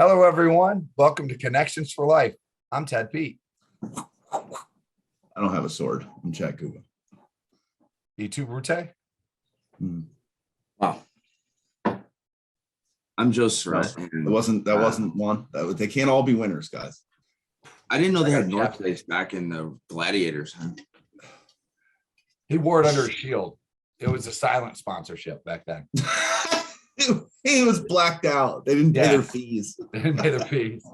Hello, everyone. Welcome to Connections for Life. I'm Ted Pete. I don't have a sword. I'm Chad Kuba. E2 Brute. Wow. I'm Joe Surratt. That wasn't one. They can't all be winners, guys. I didn't know they had North Face back in the Gladiators. Huh? He wore it under a shield. It was a silent sponsorship back then. He was blacked out. They didn't pay their fees. They didn't pay their fees.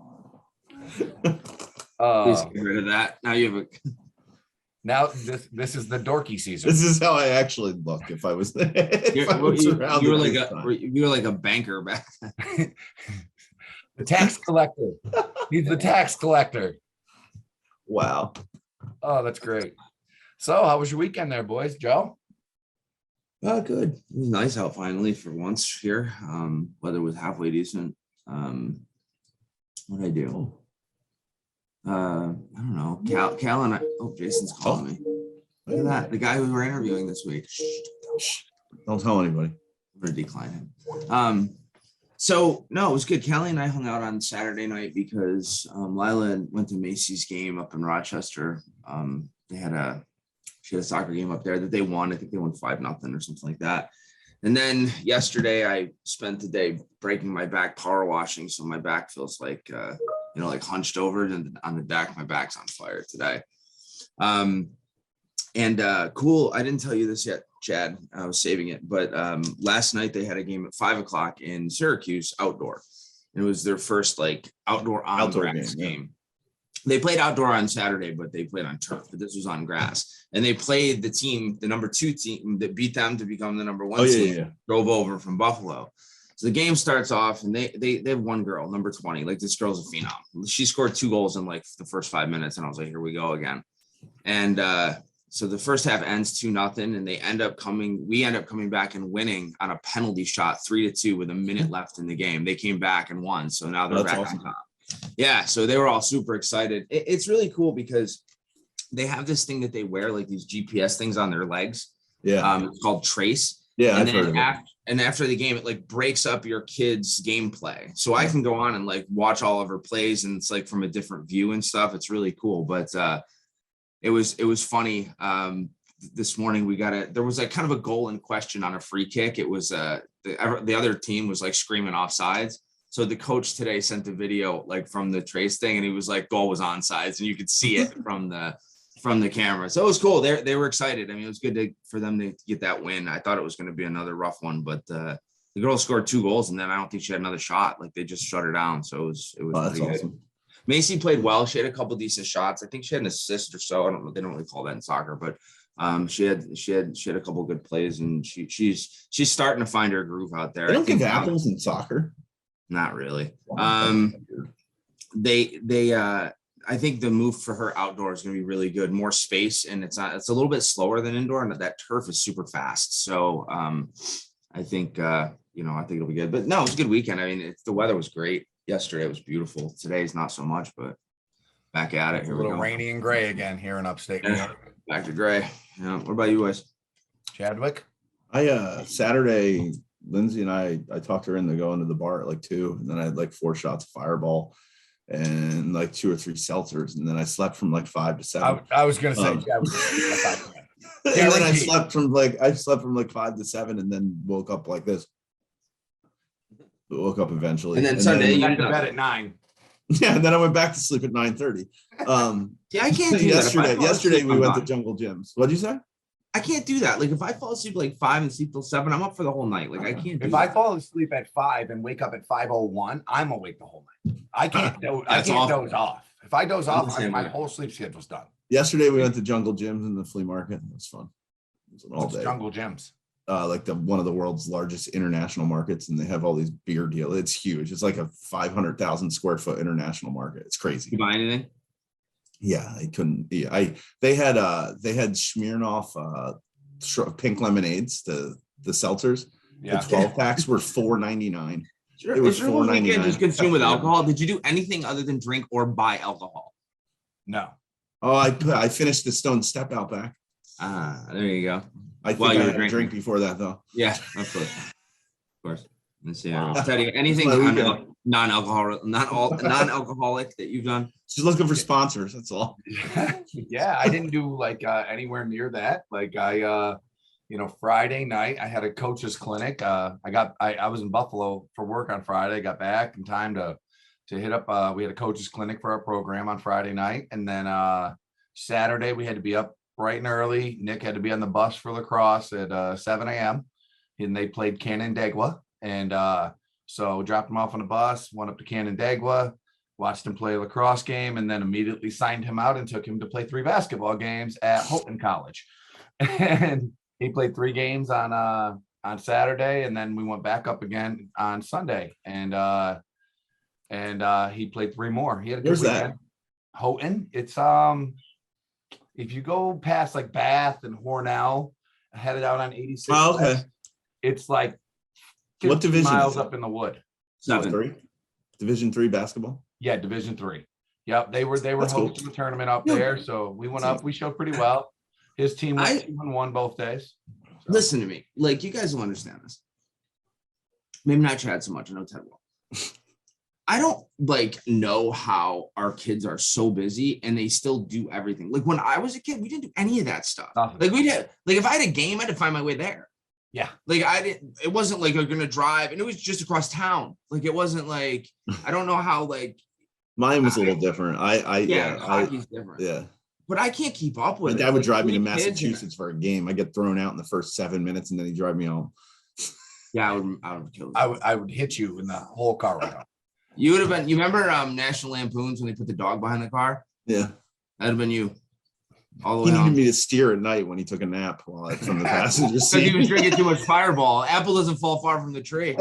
Please get rid of that. Now you have a. Now this is the dorky season. This is how I actually look if I was there. You were like a banker back then. The tax collector. He's the tax collector. Wow. Oh, that's great. So, how was your weekend there, boys? Joe? Good. It was nice out finally for once here. Weather was halfway decent. What did I do? I don't know. Cal and I. Oh, Jason's calling me. Look at that. The guy who we're interviewing this week. Shh. Don't tell anybody. I'm gonna decline him. So no, it was good. Callie and I hung out on Saturday night because Lila went to Macy's game up in Rochester. She had a soccer game up there that they won. I think they won 5-0 or something like that. And then yesterday I spent the day breaking my back power washing. So my back feels like, like hunched over and on the deck, my back's on fire today. Cool. I didn't tell you this yet, Chad. I was saving it. But last night they had a game at 5:00 in Syracuse outdoor. It was their first outdoor game. They played outdoor on Saturday, but they played on turf. But this was on grass, and they played the number 2 team that beat them to become the number 1 team. Yeah. Drove over from Buffalo. So the game starts off, and they have one girl, number 20. This girl's a phenom. She scored 2 goals in the first 5 minutes, and I was like, here we go again. And so the first half ends 2-0, and we end up coming back and winning on a penalty shot 3-2 with a minute left in the game. They came back and won, so now they're back on top. Yeah, so they were all super excited. It's really cool because they have this thing that they wear, these GPS things on their legs. Yeah, it's called Trace. Yeah, and then after the game, it breaks up your kid's gameplay, so I can go on and watch all of her plays, and it's from a different view and stuff. It's really cool, but it was funny. This morning there was kind of a goal in question on a free kick. It was the other team was screaming offsides. So the coach today sent a video from the Trace thing, and he was goal was onside, and you could see it from the camera. So it was cool. They were excited. I mean, it was good for them to get that win. I thought it was going to be another rough one, but the girl scored 2 goals, and then I don't think she had another shot. They just shut her down. So it was that's awesome. Good. Macy played well. She had a couple decent shots. I think she had an assist or so. I don't know. They don't really call that in soccer, but she had a couple of good plays, and she's starting to find her groove out there. They don't give apples in soccer. Not really. I think the move for her outdoor is going to be really good. More space, and it's a little bit slower than indoor, and that turf is super fast. So I think it'll be good. But no, it was a good weekend. I mean, the weather was great. Yesterday it was beautiful. Today's not so much, but back at it. Here we go. Rainy and gray again here in upstate New York. Back to gray. Yeah. What about you guys? Chadwick? Saturday, Lindsay and I talked her into going to the bar at 2, and then I had 4 shots of Fireball and 2 or 3 seltzers, and then I slept from 5 to 7. I was gonna say, and then I slept from 5 to 7, and then woke up like this. Woke up eventually, and then Sunday you went to bed at 9. Yeah, and then I went back to sleep at 9:30. Yeah, I can't do that. Yesterday we went to Jungle Gyms. What'd you say? I can't do that. If I fall asleep 5 and sleep till 7, I'm up for the whole night. I can't. If I fall asleep at 5 and wake up at 5:01, I'm awake the whole night. I can't doze off. If I doze off, my whole sleep schedule's done. Yesterday we went to Jungle Gyms in the flea market. It was fun. It was an all day. Jungle Gyms. One of the world's largest international markets, and they have all these beer deals. It's huge. It's a 500,000 square foot international market. It's crazy. You buy anything? Yeah, I couldn't. Yeah, they had Smirnoff pink lemonades, the seltzers. Yeah. The 12 packs were $4.99. Sure. It was $4.99. Just consumed with alcohol. Did you do anything other than drink or buy alcohol? No. Oh, I finished the Stone Step Outback. There you go. I think I had a drink before that, though. Yeah, of course. Let's see. Wow. Teddy, anything non-alcoholic that you've done? Just looking for sponsors. That's all. Yeah, I didn't do like anywhere near that. Like I Friday night I had a coach's clinic. I was in Buffalo for work on Friday. Got back in time to hit up. We had a coach's clinic for our program on Friday night, and then Saturday we had to be up bright and early. Nick had to be on the bus for lacrosse at 7 a.m. and they played Canandaigua. And so dropped him off on the bus, went up to Canandaigua, watched him play a lacrosse game, and then immediately signed him out and took him to play 3 basketball games at Houghton College. And he played 3 games on Saturday, and then we went back up again on Sunday. And he played 3 more. He had a good weekend. Houghton. It's if you go past like Bath and Hornell, headed out on 86. Oh, okay. It's like What division? miles up in the wood. 7. Division 3 basketball. Yeah, Division 3. Yep, they were That's hosting the tournament up there, so we went up. We showed pretty well. His team went 2-1 both days. So. Listen to me, like you guys will understand this. Maybe not Chad so much. I know Ted will. I don't like know how our kids are so busy and they still do everything. Like when I was a kid, we didn't do any of that stuff. Nothing. Like we did. Like if I had a game, I had to find my way there. Yeah. Like I didn't. It wasn't like I'm gonna drive, and it was just across town. Like it wasn't like I don't know how like. Mine was a little different. Hockey's different. Yeah. But I can't keep up with My it. dad would Like, drive me to 3 kids Massachusetts for a game. I get thrown out in the first 7 minutes, and then he'd drive me home. Yeah, I would kill you. I would hit you in the whole car ride. You would have been. You remember National Lampoons when they put the dog behind the car? Yeah. That'd have been you. All the He way needed home. me to steer at night when he took a nap from the passenger Because he seat. was drinking too much Fireball. Apple doesn't fall far from the tree.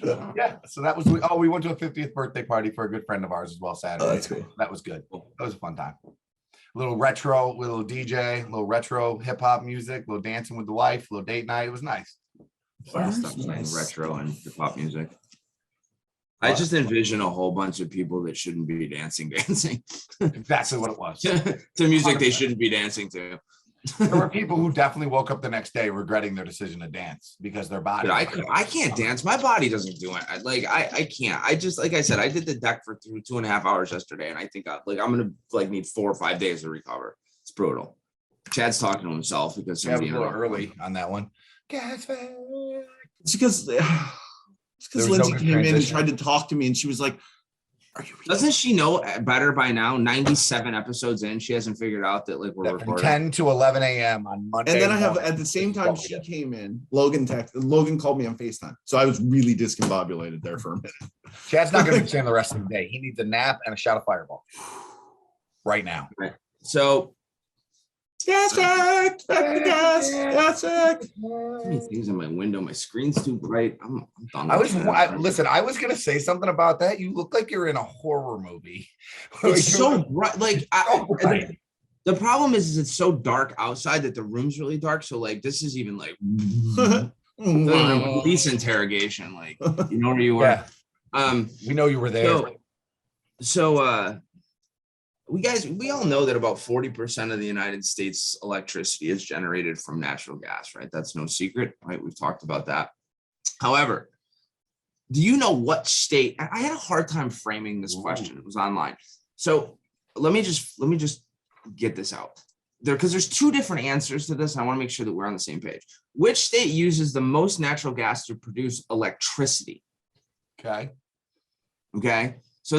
Yeah, so that was we went to a 50th birthday party for a good friend of ours as well Saturday. Oh, that's cool. That was good. That was a fun time. A little retro, little DJ, little retro hip hop music, little dancing with the wife, little date night. It was nice. Nice. Retro and hip hop music. I just envision a whole bunch of people that shouldn't be dancing. Exactly what it was. To music they shouldn't be dancing to. There were people who definitely woke up the next day regretting their decision to dance because their body. But I can't dance. My body doesn't do it. I can't. I just, like I said, I did the deck for 2.5 hours yesterday, and I think I'm gonna need 4 or 5 days to recover. It's brutal. Chad's talking to himself because Yeah, it somebody was a little early on that one. It's because There was no Lindsay good came in and transition. tried to talk to me, and she was like, "Are you?" Doesn't she know better by now? 97 episodes in, she hasn't figured out that like we're That from recording. 10 to 11 a.m. on Monday. And then I have morning. at the same This is time what we she did. came in. Logan called me on FaceTime, so I was really discombobulated there for a minute. Chad's not going to be staying the rest of the day. He needs a nap and a shot of Fireball right now. So Too many things in my window. My screen's too bright. I'm done. Listen, I was going to say something about that. You look like you're in a horror movie. It's so bright. Like bright. the problem is it's so dark outside that the room's really dark. So like this is even like police interrogation. Like you know where you were. Yeah. We know you were there. So we all know that about 40% of the United States electricity is generated from natural gas, right? That's no secret, right? We've talked about that. However, do you know what state? I had a hard time framing this question. It was online. So let me just get this out there because there's 2 different answers to this. And I want to make sure that we're on the same page. Which state uses the most natural gas to produce electricity? Okay. Okay. So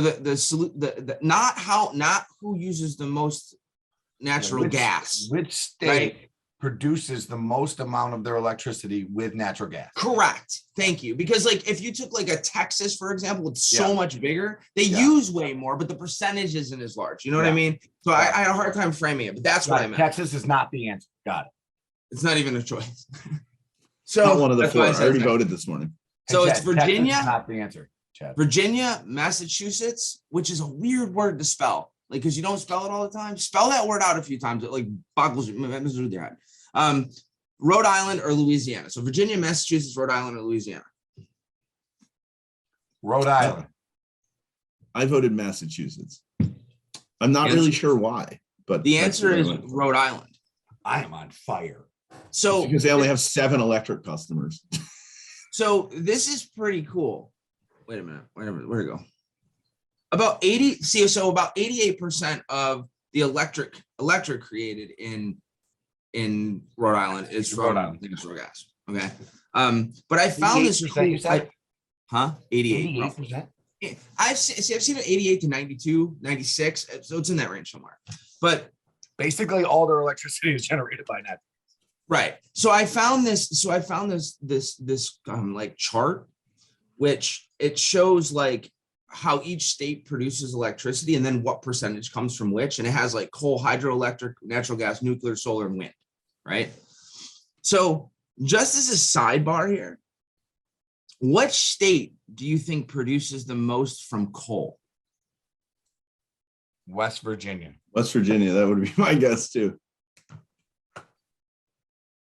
not who uses the most natural gas. Which state right? produces the most amount of their electricity with natural gas? Correct. Thank you. Because like if you took like a Texas, for example, it's so much bigger, they Yeah. use way more, but the percentage isn't as large. You know what I mean? So I had a hard time framing it, but that's what I meant. Texas is not the answer. Got it. It's not even a choice. Not one of the that's why 4. I said already that. voted this morning. So And it's Texas Virginia. is not the answer. Chad. Virginia, Massachusetts, which is a weird word to spell, like because you don't spell it all the time. Spell that word out a few times. It like boggles your head. Rhode Island or Louisiana. So Virginia, Massachusetts, Rhode Island, or Louisiana. Rhode Island. I voted Massachusetts. I'm not really sure why, but The that's answer what I is went for. Rhode Island. I am on fire. So because they only have 7 electric customers. So this is pretty cool. Wait a minute. Where'd it go? About 88% of the electric created in Rhode Island is from natural gas. Okay. But I found this cool. You said? 88. 88%? I've seen it 88 to 92, 96. So it's in that range somewhere. But Basically, all their electricity is generated by natural. right. So I found this like chart, which it shows like how each state produces electricity and then what percentage comes from which. And it has like coal, hydroelectric, natural gas, nuclear, solar, and wind. Right. So just as a sidebar here, what state do you think produces the most from coal? West Virginia. West Virginia, that would be my guess too.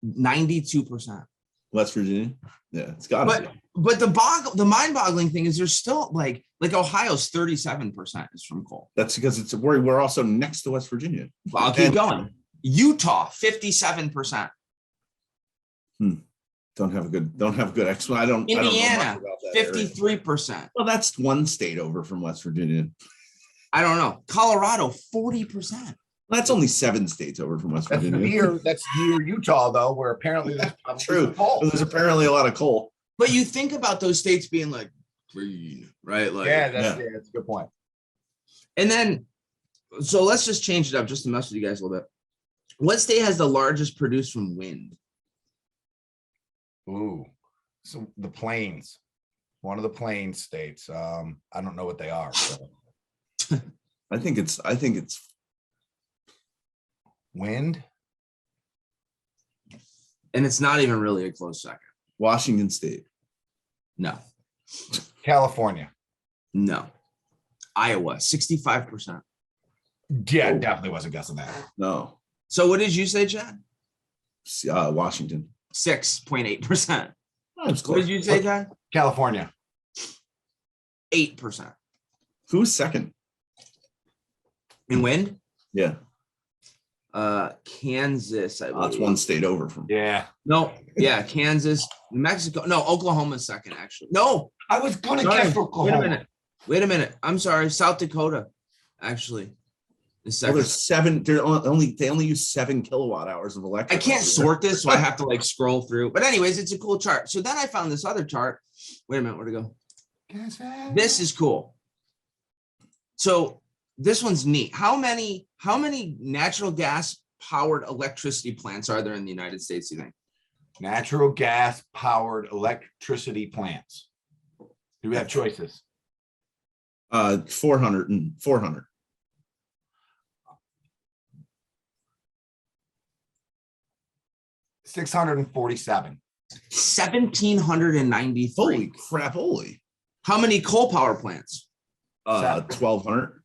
92%. West Virginia. Yeah, it's got to be. But the mind-boggling thing is there's still like Ohio's 37% is from coal. That's because we're also next to West Virginia. Well, I'll keep going. Utah, 57%. Don't have a good explanation. Indiana, I don't know 53%. Well, that's one state over from West Virginia. I don't know. Colorado, 40%. That's only 7 states over from West That's Virginia. near Utah, though, where apparently there's True. coal. There's apparently a lot of coal. But you think about those states being like green, right? Like, That's a good point. And then, so let's just change it up just to mess with you guys a little bit. What state has the largest produced from wind? Ooh, so the Plains, one of the Plains states. I don't know what they are. So. I think it's Wind. And it's not even really a close second. Washington State. No, California. no. Iowa, 65%. Yeah, Oh. definitely wasn't guessing that. No. So what did you say, Chad? Washington. 6.8%. That's What did you say, Chad? California. 8%. Who's second? In wind? Yeah. Kansas, I believe. That's one state over from. Yeah. No, yeah, Kansas, New Mexico. No, Oklahoma's second, actually. No, I was gonna sorry. guess Oklahoma. Wait a minute. I'm sorry. South Dakota, actually, is Well, second. there's 7. They only use 7 kilowatt hours of electric. I can't sort this, so I have to like scroll through. But anyways, it's a cool chart. So then I found this other chart. Wait a minute, where'd it go? This is cool. So this one's neat. How many natural gas powered electricity plants are there in the United States, you think? Natural gas powered electricity plants. Do we have choices? 400 and 400. 647. 1,793. Holy crap! Holy. How many coal power plants? 1,200.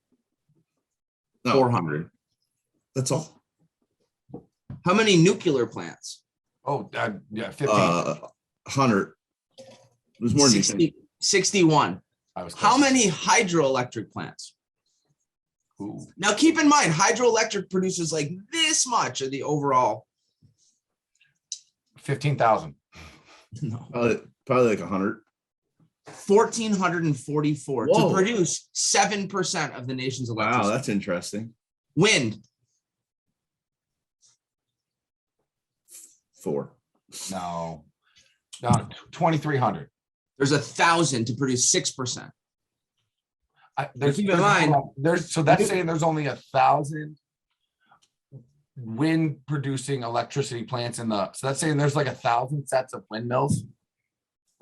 No, 400. that's all. How many nuclear plants? Oh, yeah, 15. 100. There's more than you think. 61. I was How close. many hydroelectric plants? Ooh. Now, keep in mind, hydroelectric produces like this much of the overall. 15,000. No. Probably like 100. 1,444 Whoa. to produce 7% of the nation's Wow, electricity. that's interesting. Wind, 4. No. 2,300. there's 1,000 to produce 6%. Keep in mind- so that's saying there's only 1,000 wind producing electricity plants so that's saying there's like 1,000 sets of windmills.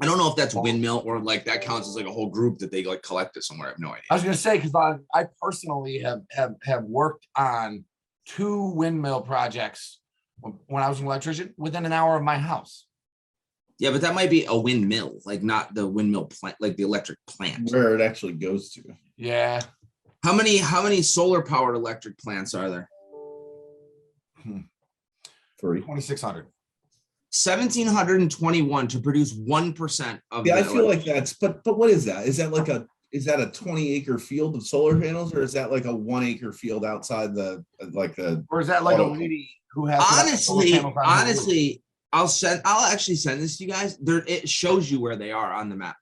I don't know if that's windmill or like that counts as like a whole group that they like collected somewhere. I have no idea. I was gonna say because I personally have worked on 2 windmill projects when I was an electrician within an hour of my house. Yeah, but that might be a windmill, like not the windmill plant, like the electric plant. Where it actually goes to. Yeah. How many solar powered electric plants are there? 3. 2,600. 1,721 to produce 1% of. Yeah, I the feel like that's. But what is that? Is that like a 20-acre field of solar panels, or is that like a 1-acre field outside the like the? Or is that like Oh. who has the best solar Honestly, panels on whose roof. honestly, I'll actually send this to you guys. There, it shows you where they are on the map.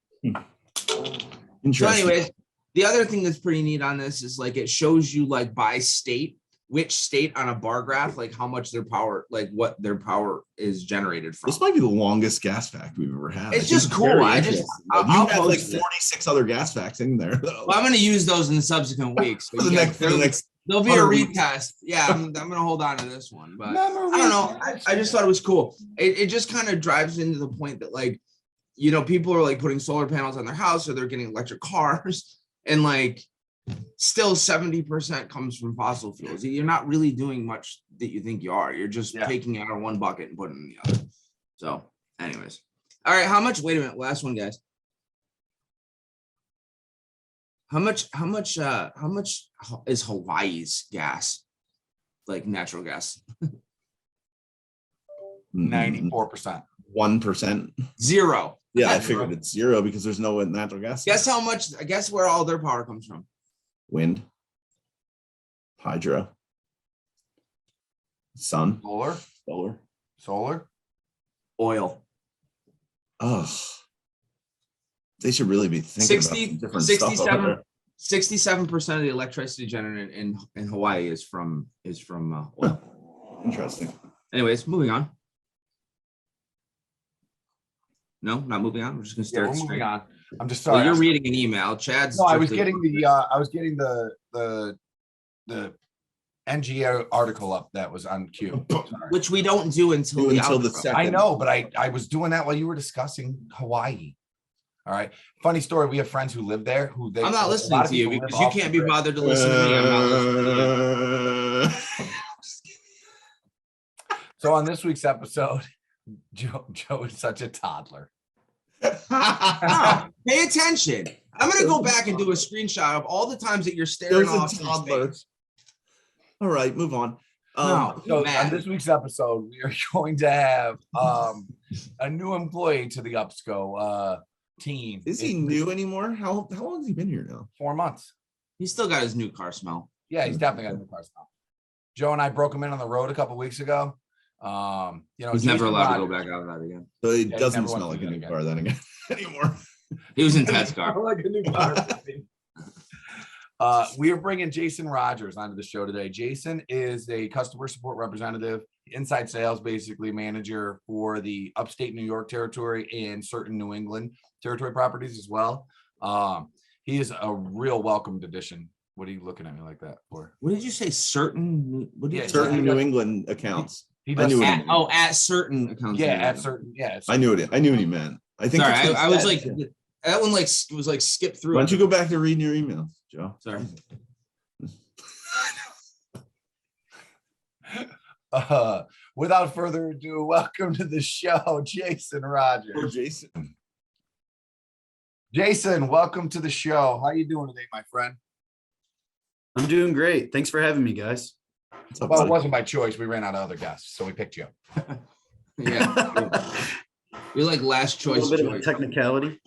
So Interesting. anyways, the other thing that's pretty neat on this is like it shows you like by state, which state on a bar graph, like how much their power, like what their power is generated from. This might be the longest gas fact we've ever had. It's I think just cool. very I just- interesting. I'll You have like post it. 46 other gas facts in there though. Well, I'm going to use those in the subsequent weeks. So For the you guys- next, for the next there'll be a 100 weeks. retest. Yeah, I'm going to hold on to this one, but Memories. I don't know. I just thought it was cool. It just kind of drives into the point that like, you know, people are like putting solar panels on their house or they're getting electric cars and like still 70% comes from fossil fuels. You're not really doing much that you think you are. You're just taking it out of one bucket and putting it in the other. So anyways. All right. How much, wait a minute. Last one, guys. How much is Hawaii's gas? Like natural gas? 94%. 1%. Zero. Yeah, I figured it's 0 because there's no natural gas. Guess how much, I guess where all their power comes from. Wind, hydro, sun, Solar. Oil. Oh, they should really be thinking about some different stuff over 67% of the electricity generated in Hawaii is from oil. there. Interesting. Anyways, moving on. No, not moving on. We're just gonna Yeah, stare we're at the moving screen. on. I'm just Well, sorry. you're reading an email. Chad's No, I was strictly- getting the NGO article up that was on Q. Sorry. which we don't do until the Until the outro. second. I know, but I was doing that while you were discussing Hawaii. All right. Funny story. We have friends who live there who they. I'm a not lot listening of to you people live because you off the can't be grid. bothered to listen to me. I'm not listening to you. So on this week's episode, Joe is such a toddler. No, pay attention. I'm gonna go back and do a screenshot of all the times that you're staring There's off a in toddler. space. All right, move on. No. So Man. on this week's episode, we are going to have a new employee to the Upsco team. Is he new anymore? How long has he been here now? 4 months. He's still got his new car smell. Yeah, he's definitely got a new car smell. Joe and I broke him in on the road a couple weeks ago. You know, He's never Jason allowed to go Rogers- back out of that again. So he Yeah, he doesn't never smell wants like to a do new that car then again anymore. He was in Ted's car. like a new car. We are bringing Jason Rogers onto the show today. Jason is a customer support representative, inside sales, basically manager for the upstate New York territory and certain New England territory properties as well. He is a real welcomed addition. What are you looking at me like that for? What did you say? Certain. What did Yeah, you say? Certain New England accounts. He I knew does. it. At certain accounts. Yeah, at certain. Yeah. I knew it. I knew what he meant. I think. Sorry, that's what I he was said. like that one. Like it was like skip through. Why don't you go back to reading your emails, Joe? Sorry. Without further ado, welcome to the show, Jason Or Rogers. Jason. Jason, welcome to the show. How you doing today, my friend? I'm doing great. Thanks for having me, guys. What's up, Well, it buddy? wasn't by choice. We ran out of other guests, so we picked you. Yeah. You're like last A choice. little bit of a choice. technicality.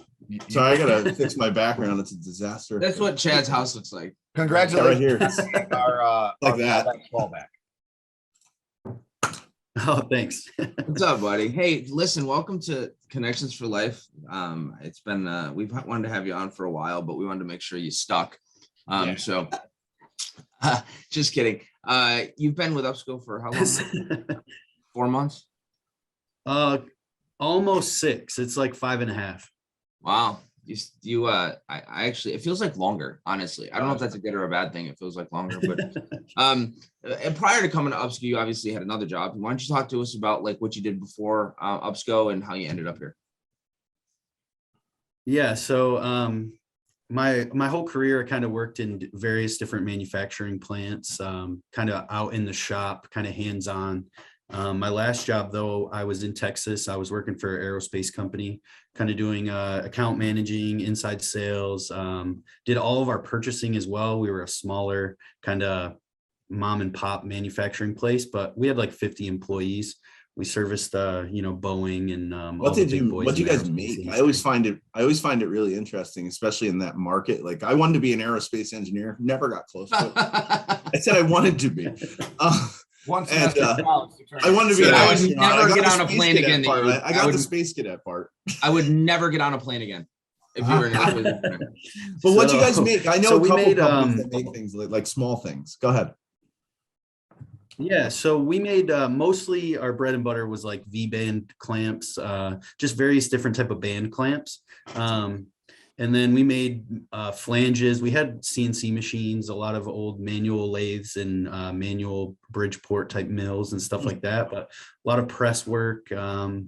Sorry, I gotta fix my background. It's a disaster. That's what Chad's house looks like. Congratulations Yeah, right here. on our Like our that. fallback. Oh, thanks. What's up, buddy? Hey, listen, welcome to Connections for Life. It's been we've wanted to have you on for a while, but we wanted to make sure you stuck. Yeah. So just kidding. You've been with Upsco for how long? now? 4 months? Almost 6. It's like 5.5. Wow. I actually, it feels like longer, honestly. I don't know if that's a good or a bad thing. It feels like longer, but and prior to coming to Upsco, you obviously had another job. Why don't you talk to us about like what you did before Upsco and how you ended up here? Yeah. So my whole career, I kind of worked in various different manufacturing plants, kind of out in the shop, kind of hands-on. My last job, though, I was in Texas. I was working for an aerospace company, kind of doing account managing, inside sales, did all of our purchasing as well. We were a smaller kind of mom and pop manufacturing place, but we had like 50 employees. We serviced, Boeing and all What the did big you boys what do you in the guys aerospace make? industry. I always find it really interesting, especially in that market. Like I wanted to be an aerospace engineer, never got close to it. I said I wanted to be. One And, semester in college to turn I wanted to be See, an I would astronaut. never got get the on a space plane cadet again that part, you- right? I I got would- the space cadet part. I would never get on a plane again if you were in a But what do you guys So- make? I know so a we couple made, companies that make things like small things. Go ahead. Yeah, so we made mostly our bread and butter was like V-band clamps, just various different type of band clamps. And then we made flanges. We had CNC machines, a lot of old manual lathes and manual Bridgeport type mills and stuff like that. But a lot of press work, kind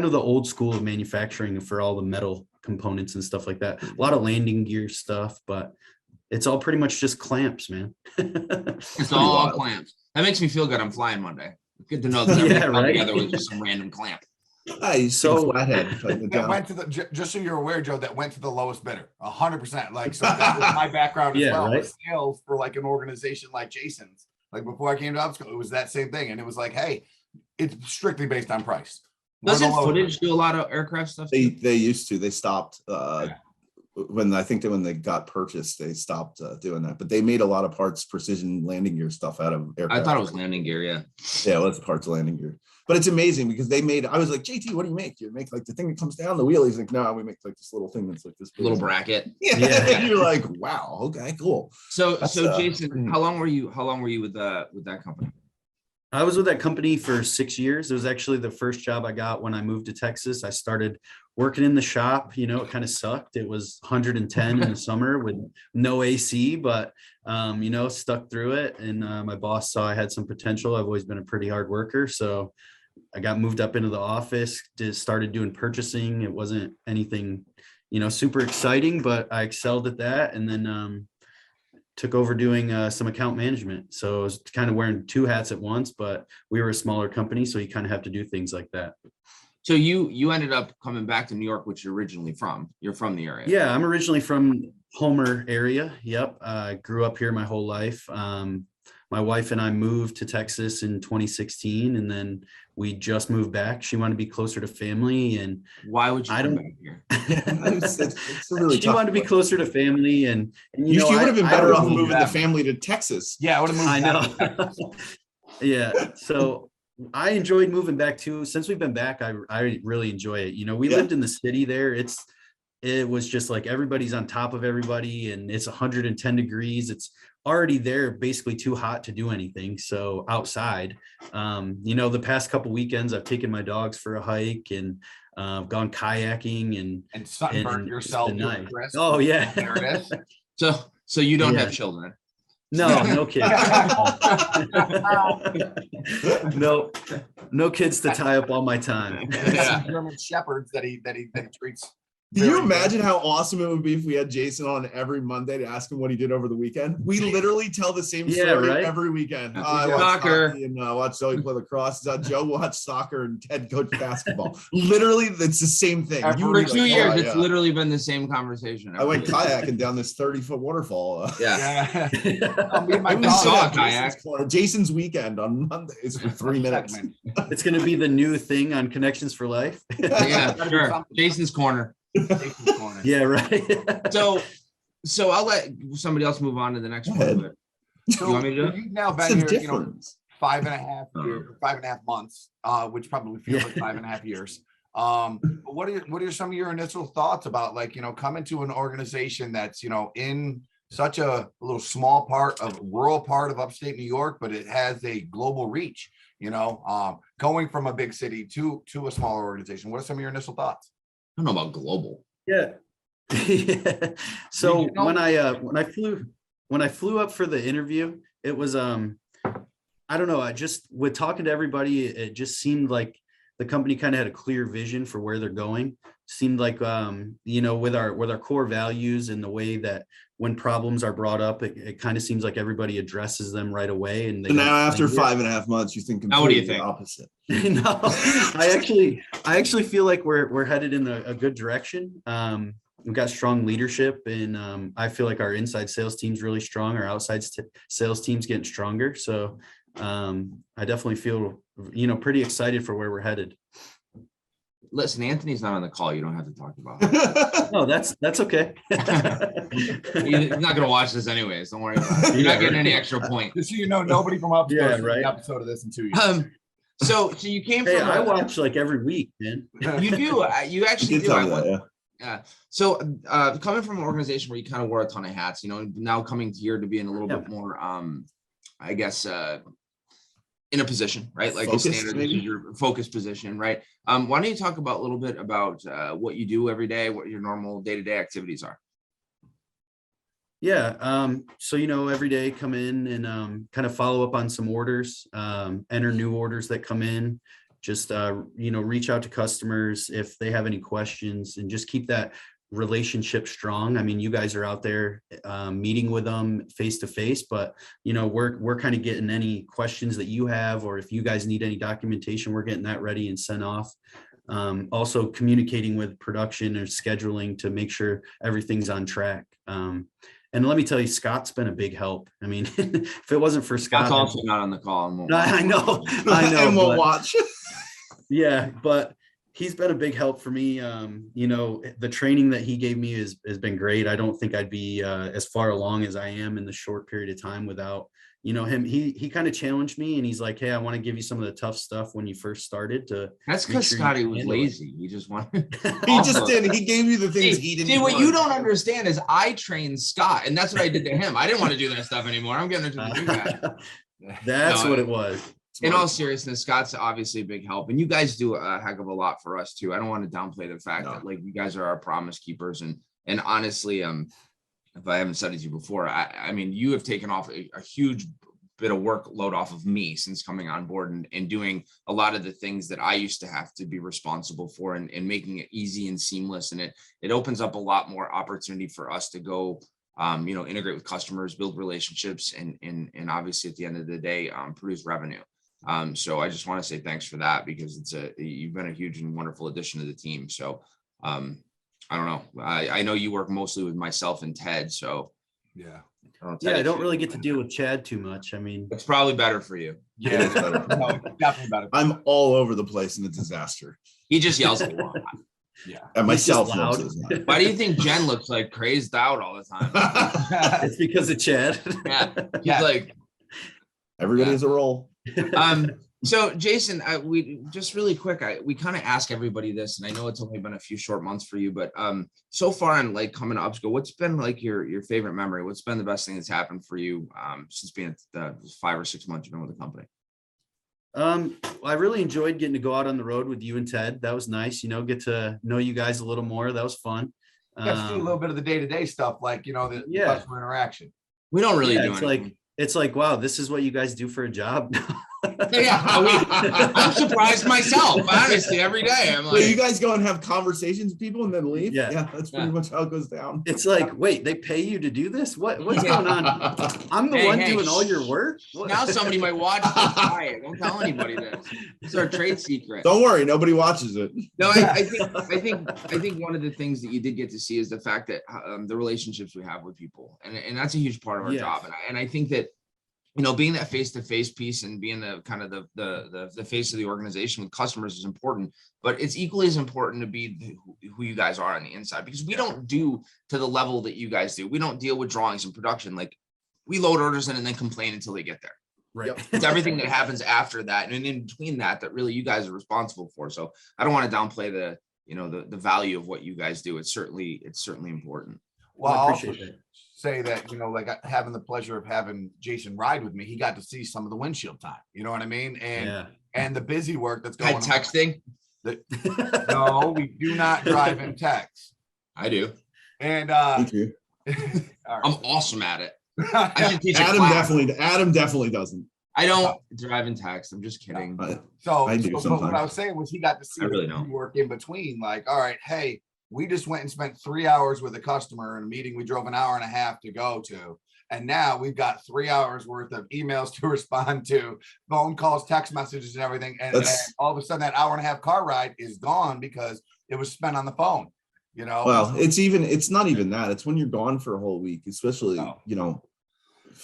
of the old school of manufacturing for all the metal components and stuff like that. A lot of landing gear stuff, but it's all pretty much just clamps, man. It's all wild. clamps. That makes me feel good. I'm flying Monday. Good to know that Yeah, everything right. together was just some random clamp. So- flathead. Cutting it That down. went to the, just so you're aware, Joe, that went to the lowest bidder, 100%. Like, so that was my background as Yeah, well. right. Was sales for like an organization like Jason's. Like before I came to Upscale, it was that same thing. And it was like, hey, it's strictly based on price. We're the Doesn't lowest Footage do a lot of aircraft stuff? They too? used to. They stopped when I think that when they got purchased, they stopped doing that. But they made a lot of parts, precision landing gear stuff out of aircraft. I thought it was landing gear. Yeah. Yeah, well, it's parts landing gear. But it's amazing because they made. I was like, JT, what do you make? Do you make like the thing that comes down the wheel? He's like, no, we make like this little thing that's like this big. Little bracket. Yeah, Yeah. you're like, wow, okay, cool. So That's, Jason, how long were you with that company? I was with that company for 6 years. It was actually the first job I got when I moved to Texas. I started working in the shop. You know, it kind of sucked. It was 110 in the summer with no AC, but you know, stuck through it. And my boss saw I had some potential. I've always been a pretty hard worker, so I got moved up into the office. Started doing purchasing. It wasn't anything, you know, super exciting, but I excelled at that. And then took over doing some account management. So I was kind of wearing two hats at once, but we were a smaller company, so you kind of have to do things like that. So you ended up coming back to New York, which you're originally from. You're from the area. Yeah, I'm originally from Homer area. Yep. I grew up here my whole life. My wife and I moved to Texas in 2016, and then we just moved back. She wanted to be closer to family, and Why would you I come don't- back here? It's a really she tough wanted to be one. closer to family, and You, know, would have been I better off always moving moved the back. family to Texas. Yeah, I would have moved. I back. know. Yeah. So I enjoyed moving back too. Since we've been back, I really enjoy it. You know, we Yeah. lived in the city there. It was just like everybody's on top of everybody, and it's 110 degrees. It's already there, basically too hot to do anything. So outside, you know, the past couple weekends, I've taken my dogs for a hike and gone kayaking and sunburned it's yourself. been with nice. Chris. Oh yeah. There it is. So you don't Yeah. have children. No kids. No kids to tie up all my time. Yeah. German shepherds that he treats. Can you very imagine how awesome it would be if we had Jason on every Monday to ask him what he did over the weekend? We literally tell the same Yeah, story right? every weekend. Yeah. I watched Soccer. hockey and watched Zoe play lacrosse. Joe watched soccer and Ted coached basketball. Literally, it's the same thing. Every- You For were 2 like, years, "Oh, it's yeah." literally been the same conversation. I went every week. kayaking down this 30-foot waterfall. Yeah. Yeah. Me and my I I saw dog. a kayak. Jason's weekend on Mondays for 3 minutes. Segment. It's gonna be the new thing on Connections for Life. Yeah, Gotta be sure. something. Jason's corner. Jason's corner. Yeah, right. So I'll let somebody else move on to the next Go one. ahead. But So You want me to do it? you've now What's been the here, difference? 5.5 years, 5.5 months, which probably feels like 5.5 years. But what are some of your initial thoughts about, like, you know, coming to an organization that's, you know, in such a little small rural part of upstate New York, but it has a global reach, you know, going from a big city to a smaller organization? What are some of your initial thoughts? I don't know about global. Yeah. Yeah. So Regional? when I flew up for the interview, it was I don't know, I just with talking to everybody, it just seemed like the company kind of had a clear vision for where they're going. Seemed like you know, with our core values and the way that when problems are brought up, it kind of seems like everybody addresses them right away. And they So now don't after linger. 5.5 months, you think Now what do you completely think? opposite. No, I actually feel like we're headed in a good direction. We've got strong leadership, and I feel like our inside sales team's really strong. Our outside sales team's getting stronger. So I definitely feel, you know, pretty excited for where we're headed. Listen, Anthony's not on the call. You don't have to talk about it. No, that's okay. He's not going to watch this anyways. Don't worry about it. You're not getting any extra point. Just so you know, nobody from up Yeah, an right. episode of this in 2 years. So you came Hey, from. I watch like every week, man. You do. You actually You did do. tell me that, Yeah. So coming from an organization where you kind of wear a ton of hats, now coming here to be in a little bit more, I guess, in a position, right? Like Focused, a standard maybe? your focus position, right? Why don't you talk about a little bit about what you do every day, what your normal day-to-day activities are? Yeah. So, every day come in and kind of follow up on some orders, enter new orders that come in, just, reach out to customers if they have any questions and just keep that relationship strong. I mean, you guys are out there meeting with them face to face, but we're kind of getting any questions that you have, or if you guys need any documentation, we're getting that ready and sent off. Also communicating with production or scheduling to make sure everything's on track. And let me tell you, Scott's been a big help. I mean, if it wasn't for Scott, That's also not on the call. I know, and we'll but- watch. yeah, but he's been a big help for me. The training that he gave me has been great. I don't think I'd be as far along as I am in the short period of time without, him. He kind of challenged me and he's like, hey, I want to give you some of the tough stuff when you first started to. That's make because sure you Scotty can was handle it. lazy. He just wanted. He just did. He gave you the things he didn't. See, what want. you don't understand is I trained Scott, and that's what I did to him. I didn't want to do that stuff anymore. I'm getting into the new guy. That's No, what it was. In all seriousness, Scott's obviously a big help, and you guys do a heck of a lot for us too. I don't want to downplay the fact that like you guys are our promise keepers, and honestly, if I haven't said it to you before, I mean, you have taken off a huge bit of workload off of me since coming on board and doing a lot of the things that I used to have to be responsible for and making it easy and seamless. And it opens up a lot more opportunity for us to go, integrate with customers, build relationships, and obviously at the end of the day, produce revenue. So I just want to say thanks for that, because you've been a huge and wonderful addition to the team. So I don't know. I know you work mostly with myself and Ted. So Yeah. I don't really get to deal with Chad too much. I mean, It's probably better for you. Yeah, it's better. no, it's definitely better. I'm all over the place in a disaster. He just yells a lot. Yeah. And He's just myself loud. knows it's Why do you think Jen looks like crazed out all the time? it's because of Chad. Yeah, he's Yeah. like, Everybody has a role. So Jason, we just really quick, we kind of ask everybody this, and I know it's only been a few short months for you, but so far in like coming to Upsco, what's been like your favorite memory? What's been the best thing that's happened for you since being the 5 or 6 months you've been with the company? I really enjoyed getting to go out on the road with you and Ted. That was nice, get to know you guys a little more. That was fun. Got to see a little bit of the day-to-day stuff, like the Yeah. customer interaction. We don't really do it's anything. it's like, wow, this is what you guys do for a job. Yeah, I'm surprised myself, honestly, every day. I'm Wait, you like, guys go and have conversations with people and then leave? Yeah. That's pretty much how it goes down. It's like, wait, they pay you to do this? What's Yeah. going on? I'm the Hey, one hey, doing all your work. What? now somebody might watch this. Quiet. Don't tell anybody this. It's our trade secret. Don't worry, nobody watches it. No, I think one of the things that you did get to see is the fact that the relationships we have with people, and that's a huge part of our Yes. job. And I think that being that face-to-face piece and being the kind of the face of the organization with customers is important, but it's equally as important to be who you guys are on the inside, because we don't do to the level that you guys do. We don't deal with drawings and production. Like, we load orders in and then complain until they get there. Right. It's everything that happens after that and in between that really you guys are responsible for. So I don't want to downplay the value of what you guys do. It's certainly important. Well, I I'll also appreciate it. say that, like having the pleasure of having Jason ride with me, he got to see some of the windshield time. You know what I mean? And the busy work that's going Had on. texting. No, we do not drive in text. I do. Me And too. all I'm right. awesome at it. I should teach a Adam class. definitely doesn't. I don't drive in text. I'm just kidding. So, I do but what sometimes. I was saying was he got to see I really the don't. work in between. Like, all right, hey, we just went and spent 3 hours with a customer in a meeting we drove an hour and a half to go to. And now we've got 3 hours worth of emails to respond to, phone calls, text messages, and everything. And all of a sudden that hour and a half car ride is gone because it was spent on the phone, Well, it's not even that. It's when you're gone for a whole week, especially, No.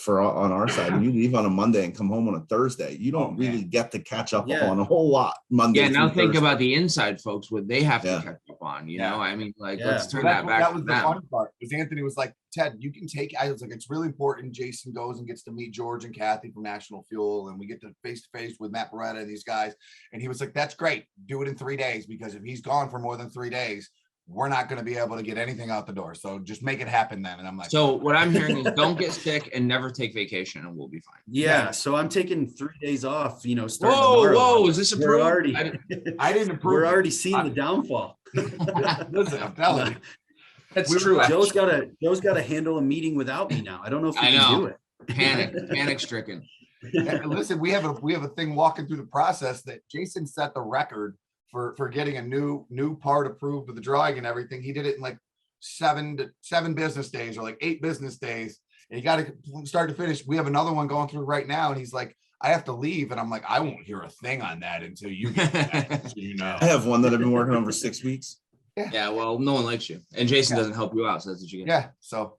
on our side, when you leave on a Monday and come home on a Thursday, you don't really get to catch up Yeah. on a whole lot Monday. Yeah, now through think Thursday. about the inside folks, what they have to Yeah. catch up on, you Yeah. know? I mean, like, Yeah. let's So turn that's that what- back that to was the them. fun part. Because Anthony was like, Ted, you can take. I was like, it's really important. Jason goes and gets to meet George and Kathy from National Fuel, and we get to face with Matt Beretta and these guys. And he was like, that's great. Do it in 3 days, because if he's gone for more than 3 days, we're not going to be able to get anything out the door. So just make it happen then. And I'm like, So what I'm hearing is don't get sick and never take vacation and we'll be fine. Yeah, so I'm taking 3 days off, starting Whoa, tomorrow. whoa, is this We're approved? already, I didn't approve. we're it. already seeing the downfall. Listen, I'm telling you. That's We were true. like- Joe's got to handle a meeting without me now. I don't know if he I can know. do it. Panic stricken. And listen, we have a thing walking through the process that Jason set the record for getting a new part approved with the drawing and everything. He did it in like 7 business days, or like 8 business days. And you got to start to finish. We have another one going through right now, and he's like, I have to leave, and I'm like, I won't hear a thing on that until you get back, so you know. I have one that I've been working on for 6 weeks. Yeah, well, no one likes you. And Jason doesn't help you out, so that's what you get. Yeah, so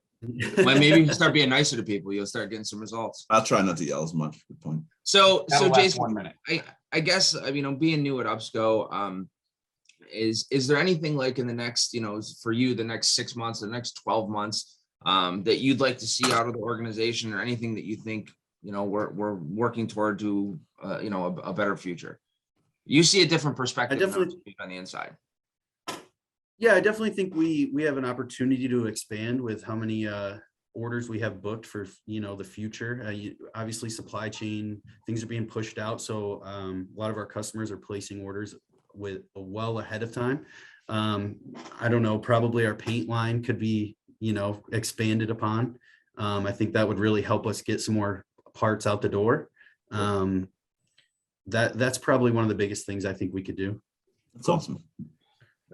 Well, maybe you start being nicer to people, you'll start getting some results. I'll try not to yell as much. Good point. So that'll last Jason, 1 minute. I guess, being new at UPSCO, is there anything like in the next, for you, the next 6 months, the next 12 months, that you'd like to see out of the organization, or anything that you think, we're working toward to, a better future? You see a different perspective now definitely- on the inside. Yeah, I definitely think we have an opportunity to expand with how many orders we have booked for the future. Obviously, supply chain things are being pushed out, so a lot of our customers are placing orders with well ahead of time. I don't know, probably our paint line could be expanded upon. I think that would really help us get some more parts out the door. That's probably one of the biggest things I think we could do. That's awesome.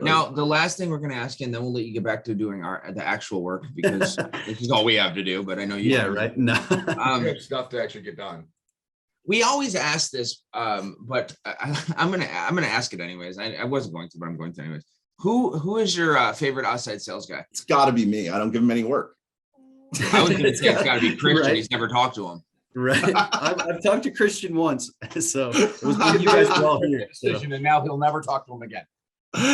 Now, the last thing we're going to ask you, and then we'll let you get back to doing the actual work, because this is all we have to do, but I know you. Yeah, right. No. We have stuff to actually get done. We always ask this, but I'm gonna ask it anyways. I wasn't going to, but I'm going to anyways. Who is your favorite outside sales guy? It's got to be me. I don't give him any work. I was gonna say it's got to be Christian. Right. He's never talked to him. Right. I've talked to Christian once, so it was when you guys were all here. So, Decision, and now he'll never talk to him again.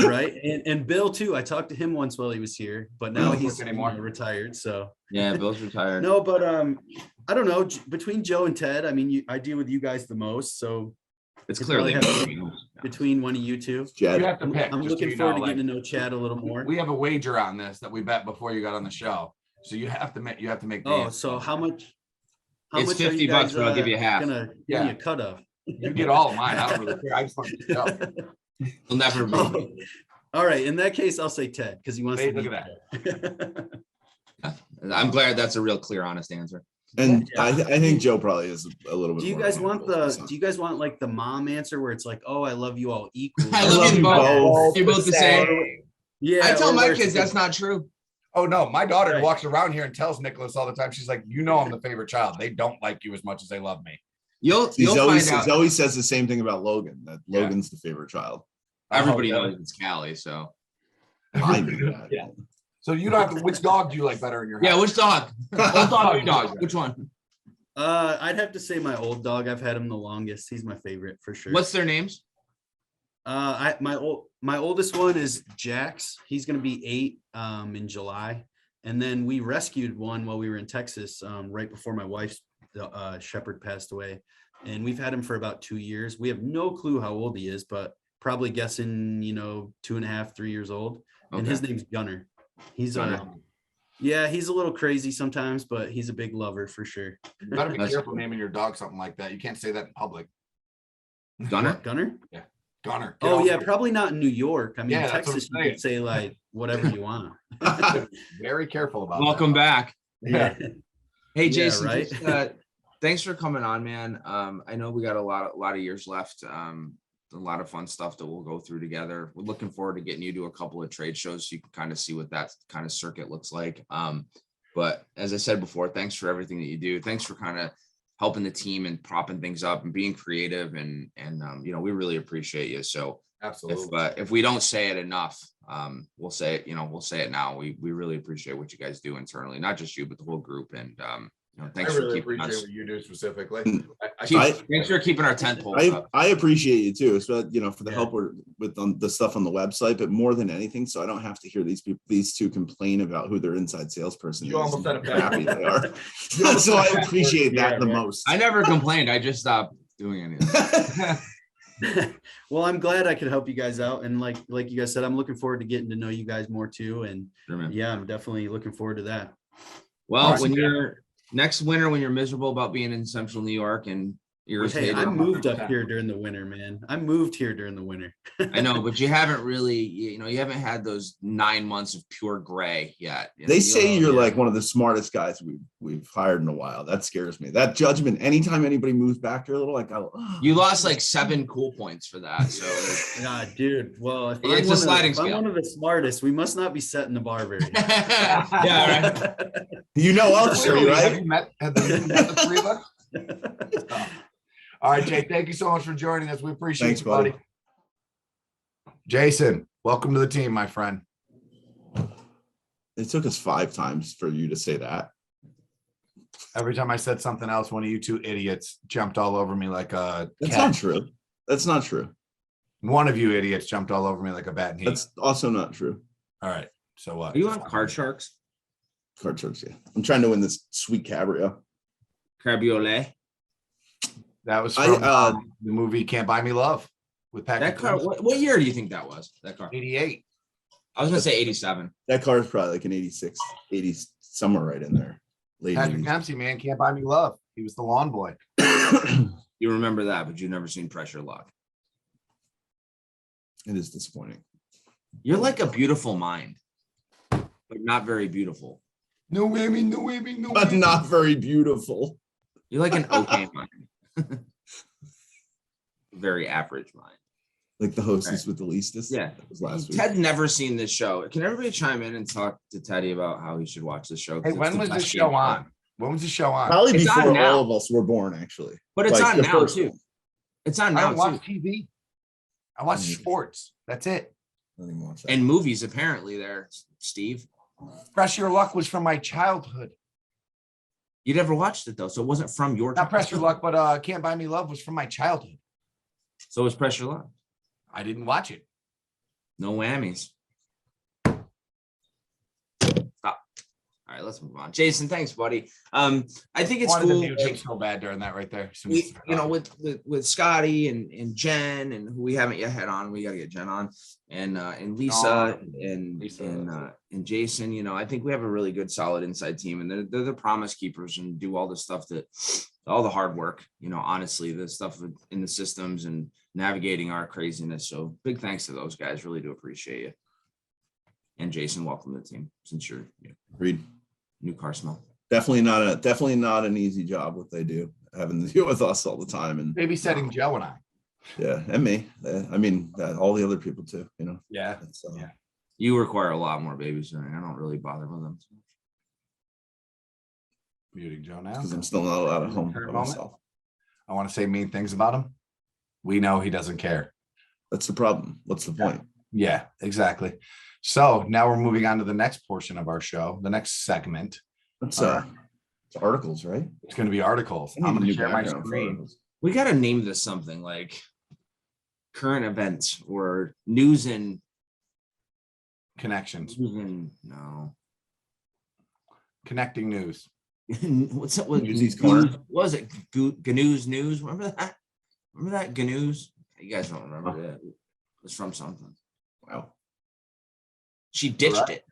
right. And Bill too. I talked to him once while he was here, but now Doesn't he's work anymore. retired. So Yeah, Bill's retired. no, but I don't know. Between Joe and Ted, I mean, I deal with you guys the most. So it's it's clearly probably between one of you two, Jed. You have to pick. I'm just so looking you forward know, to like, getting to know Chad a little more. we have a wager on this that we bet before you got on the show. So you have to make the Oh, answer. so how much? How It's much are 50 you bucks, guys, but I'll give you half. Gonna give Yeah. me a cut of. You get all of mine. I don't really care. I just want to know. He'll never be. Oh, all right. In that case, I'll say Ted because he wants Hey, to. look beat Joe. I'm glad that's a real clear, honest answer. And Yeah. I think Joe probably is a little bit. Do you more guys of a want handful, the? so. Do you guys want like the mom answer where it's like, "Oh, I love you all equally"? I love you both. You're both the same. Yeah. I tell or my where it's kids like- that's not true. Oh no, my daughter Right. walks around here and tells Nicholas all the time. She's like, you know, I'm the favorite child. They don't like you as much as they love me. You'll See, find out. Zoe says the same thing about Logan. That Yeah. Logan's the favorite child. Everybody Oh, knows it's Callie, so I knew that. Yeah. So you don't have to. Which dog do you like better in your house? yeah. Which dog? Old dog, new dog. Which one? I'd have to say my old dog. I've had him the longest. He's my favorite for sure. What's their names? My oldest one is Jax. He's gonna be 8 in July, and then we rescued one while we were in Texas right before my wife's shepherd passed away, and we've had him for about 2 years. We have no clue how old he is, but probably guessing 2.5, 3 years old. And Okay. his name's Gunner. He's Gunner. yeah, he's a little crazy sometimes, but he's a big lover for sure. You better be That's careful cool. naming your dog something like that. You can't say that in public. Gunner? What, Gunner? Gunner. Get Oh over yeah, here. probably not in New York. I mean, Yeah, that's what I'm Texas, you saying. could say like whatever you want. Very careful about Welcome back. Yeah. Hey Yeah, Jason, right? just, thanks for coming on, man. I know we got a lot of years left. A lot of fun stuff that we'll go through together. We're looking forward to getting you to a couple of trade shows so you can kind of see what that kind of circuit looks like. But as I said before, thanks for everything that you do. Thanks for kind of helping the team and propping things up and being creative and we really appreciate you. So Absolutely. if we don't say it enough, we'll say it, we'll say it now. We really appreciate what you guys do internally, not just you, but the whole group. And Thanks I for really keeping appreciate us. what you do specifically. Thanks for keeping our tent poles up. I appreciate you too, so for the Yeah. help with the stuff on the website, but more than anything, so I don't have to hear these two complain about who their inside salesperson You is. almost said and it how happy they are. almost So I said it appreciate that Yeah, the right. most. I never complained. I just stopped doing anything. Well, I'm glad I could help you guys out. And like you guys said, I'm looking forward to getting to know you guys more too. And Sure, man. yeah, I'm definitely looking forward to that. Well, All right, when man. you're next winter, when you're miserable about being in central New York and Hey, irritated, I moved up here during the winter, man. I moved here during the winter. I know, but you haven't really, you haven't had those 9 months of pure gray yet. They say you're yeah. like one of the smartest guys we've hired in a while. That scares me. That judgment. Anytime anybody moves back here a little, like You lost like 7 cool points for that. So Yeah, dude. Well, if It's a sliding I'm scale. one of the smartest, we must not be setting the bar very high. yeah, right. Ulster, Clearly, have right? you met the three of us? All right, Jay, thank you so much for joining us. We appreciate Thanks, you, buddy. buddy. Jason, welcome to the team, my friend. It took us 5 times for you to say that. Every time I said something else, one of you two idiots jumped all over me like a That's cat. not true. That's not true. One of you idiots jumped all over me like a bat in heat. That's also not true. All right. So what? Are you on Card Sharks? Card Sharks, yeah. I'm trying to win this sweet Cabrio. Cabriolet? That was I, from the movie Can't Buy Me Love with Patrick. That car, what year do you think that was? That car? 88. I was going to say 87. That car is probably like an 86, 80, somewhere right in there. Late Patrick 80s. Dempsey, man, Can't Buy Me Love. He was the lawn boy. You remember that, but you've never seen Pressure Lock. It is disappointing. You're like a beautiful mind, but not very beautiful. No whammy, no whammy, no But whammy. not very beautiful. You're like an okay mind. Very average mind. Like the hostess with the leastest. Yeah. That was last week. Ted never seen this show. Can everybody chime in and talk to Teddy about how he should watch this show? 'Cause Hey, it's when the was this best show game on? ever. When was the show on? Probably It's on before now. all of us were born, actually. But it's Like, on the now first too. one. It's on I now don't watch too. TV. I watch Mm. sports. That's it. I didn't watch that. And movies apparently there, Steve. Press Your Luck was from my childhood. You never watched it though, so it wasn't from your Not Press Your childhood. Luck, but Can't Buy Me Love was from my childhood. So it was Pressure Lock. I didn't watch it. No whammies. Stop. All right, let's move on. Jason, thanks, buddy. I think it's Wanted the cool. music so bad during that right there. As soon as We, it started. you know, with Scotty and Jen and who we haven't yet had on, we got to get Jen on and Lisa and Jason. You know, I think we have a really good, solid inside team, and they're the promise keepers and do all the stuff that all the hard work. You know, honestly, the stuff in the systems and navigating our craziness. So big thanks to those guys. Really do appreciate you. And Jason, welcome to the team since you're Agreed. new car smell. Definitely not an easy job what they do, having to deal with us all the time. And babysitting Joe and I. yeah, and me. I mean, all the other people too, you know. Yeah. That's, Yeah. You require a lot more babysitting. I don't really bother with them. Muting Joe now. because I'm still not allowed at home by Current moment. myself. I want to say mean things about him. We know he doesn't care. That's the problem. What's the point? Yeah, exactly. So now we're moving on to the next portion of our show, the next segment. That's it's articles, right? It's going to be articles. I need I'm a going to new share my background for screen. articles. We got to name this something like current events or news and Connections, no. connecting news. What's that? What Newsies Corner. what was it? Gnu's News. Remember that? Remember that Gnu's? You guys don't remember that? It was from something. Wow. She ditched Right. it.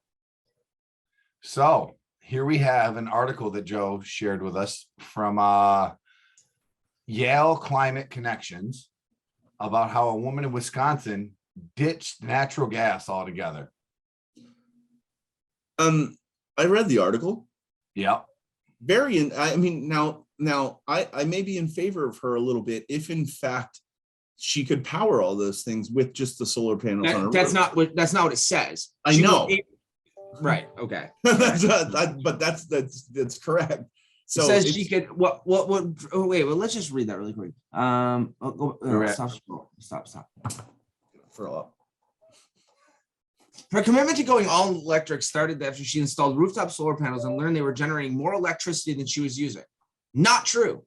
So here we have an article that Joe shared with us from Yale Climate Connections about how a woman in Wisconsin ditched natural gas altogether. I read the article. Yep. I mean, now I may be in favor of her a little bit if in fact she could power all those things with just the solar panels on her That's roof. not what it says. I She know. was- right. Okay. But that's correct. So It says it's- she could what oh, wait, well, let's just read that really quick. Right. Stop. for a lot. Her commitment to going all electric started after she installed rooftop solar panels and learned they were generating more electricity than she was using. Not true.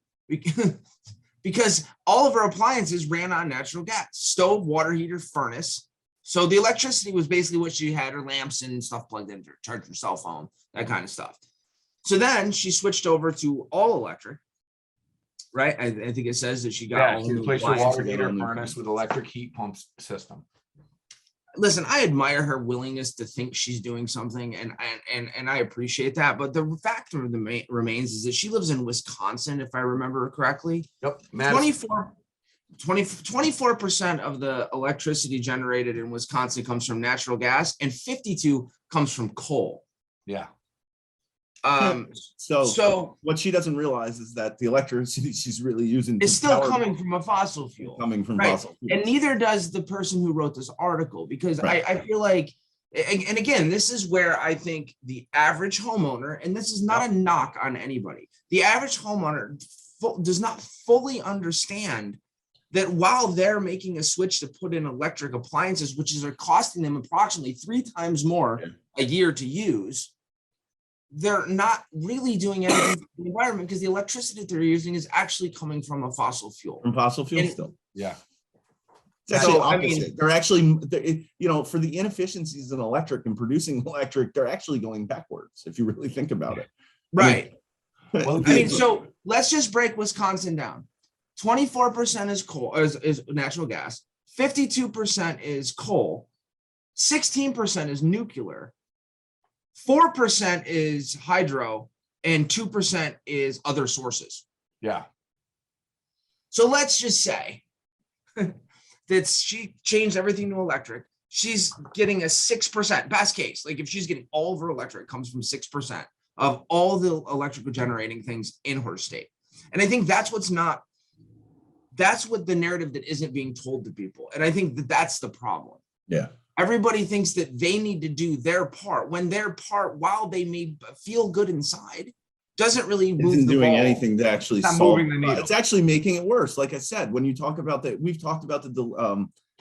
Because all of her appliances ran on natural gas, stove, water heater, furnace. So the electricity was basically what she had her lamps and stuff plugged into, charge her cell phone, that kind of stuff. So then she switched over to all electric, right? I think it says that she got Yeah, all she new replaced her appliances. water heater all new furnace with electric heat pump system. Listen, I admire her willingness to think she's doing something, and I appreciate that. But the fact of the remains is that she lives in Wisconsin, if I remember correctly. Yep. Madison. 24% of the electricity generated in Wisconsin comes from natural gas, and 52 comes from coal. Yeah. So what she doesn't realize is that the electricity she's really using it's to still power coming from a fossil fuel. coming from Right. fossil fuels. And neither does the person who wrote this article, because Right. I feel like, and again, this is where I think the average homeowner, and this is not a knock on anybody, the average homeowner does not fully understand that while they're making a switch to put in electric appliances, which are costing them approximately 3 times more a year to use, they're not really doing anything for the environment, because the electricity they're using is actually coming from a fossil fuel. From fossil fuels And- still. Yeah. It's actually So, I mean- opposite. They're actually, for the inefficiencies in electric and producing electric, they're actually going backwards, if you really think about it. Right. Well, I mean, so let's just break Wisconsin down. 24% is coal, is natural gas. 52% is coal. 16% is nuclear. 4% is hydro, and 2% is other sources. Yeah. So let's just say that she changed everything to electric. She's getting a 6%, best case. Like if she's getting all of her electric, comes from 6% of all the electrical generating things in her state. And I think that's what the narrative that isn't being told to people. And I think that that's the problem. Yeah. Everybody thinks that they need to do their part, when their part, while they may feel good inside, doesn't really move Isn't the doing ball. anything to actually It's not solve. moving the needle. It's actually making it worse. Like I said, when you talk about that, we've talked about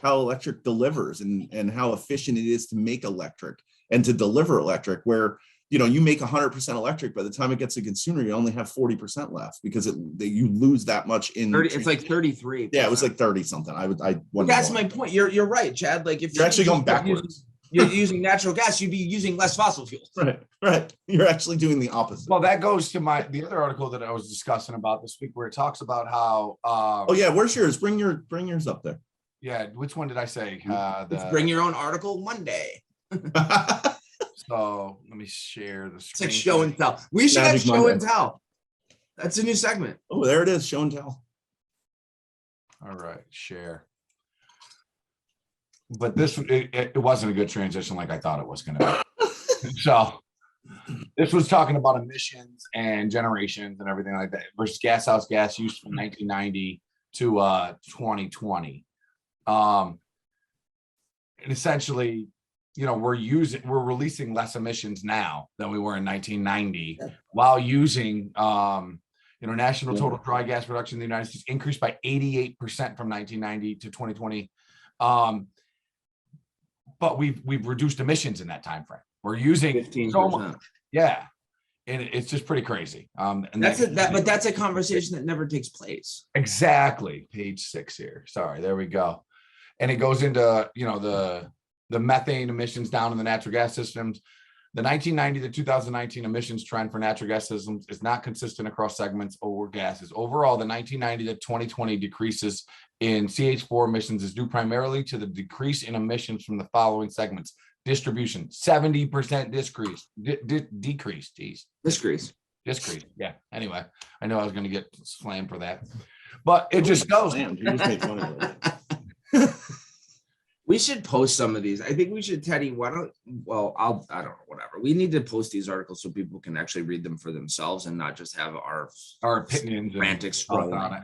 how electric delivers and how efficient it is to make electric and to deliver electric, where you make 100% electric, by the time it gets to consumer, you only have 40% left, because you lose that much in 30, it's like 33. Yeah, it was like 30 something. I wouldn't That's know. my point. You're right, Chad. Like if You're actually going backwards. you're using natural gas, you'd be using less fossil fuels. Right. You're actually doing the opposite. Well, that goes to the other article that I was discussing about this week, where it talks about how. Oh yeah, where's yours? Bring yours up there. Yeah. Which one did I say? Let's bring your own article Monday. So let me share the It's screen. like show and tell. We should Magic have show Monday. and tell. That's a new segment. Oh, there it is. Show and tell. All right, share. But it wasn't a good transition like I thought it was going to be. So this was talking about emissions and generations and everything like that versus gas use from 1990 to 2020. And essentially, we're releasing less emissions now than we were in 1990, while using national total dry gas production in the United States increased by 88% from 1990 to 2020. But we've reduced emissions in that time frame. We're using 15%. so much, yeah, and it's just pretty crazy. And But that's a conversation that never takes place. exactly page 6 here. Sorry, there we go, and it goes into the methane emissions down in the natural gas systems. The 1990 to 2019 emissions trend for natural gas systems is not consistent across segments or gases. Overall, the 1990 to 2020 decreases in CH4 emissions is due primarily to the decrease in emissions from the following segments. Distribution, 70% decrease. Geez. Discrease. Discrease. Yeah. Anyway, I know I was going to get slammed for that, but it just goes. Slammed. You just made fun of it. We should post some of these. I think we should, Teddy. I don't know, whatever. We need to post these articles so people can actually read them for themselves and not just have our opinions and frantic thoughts scroll on it.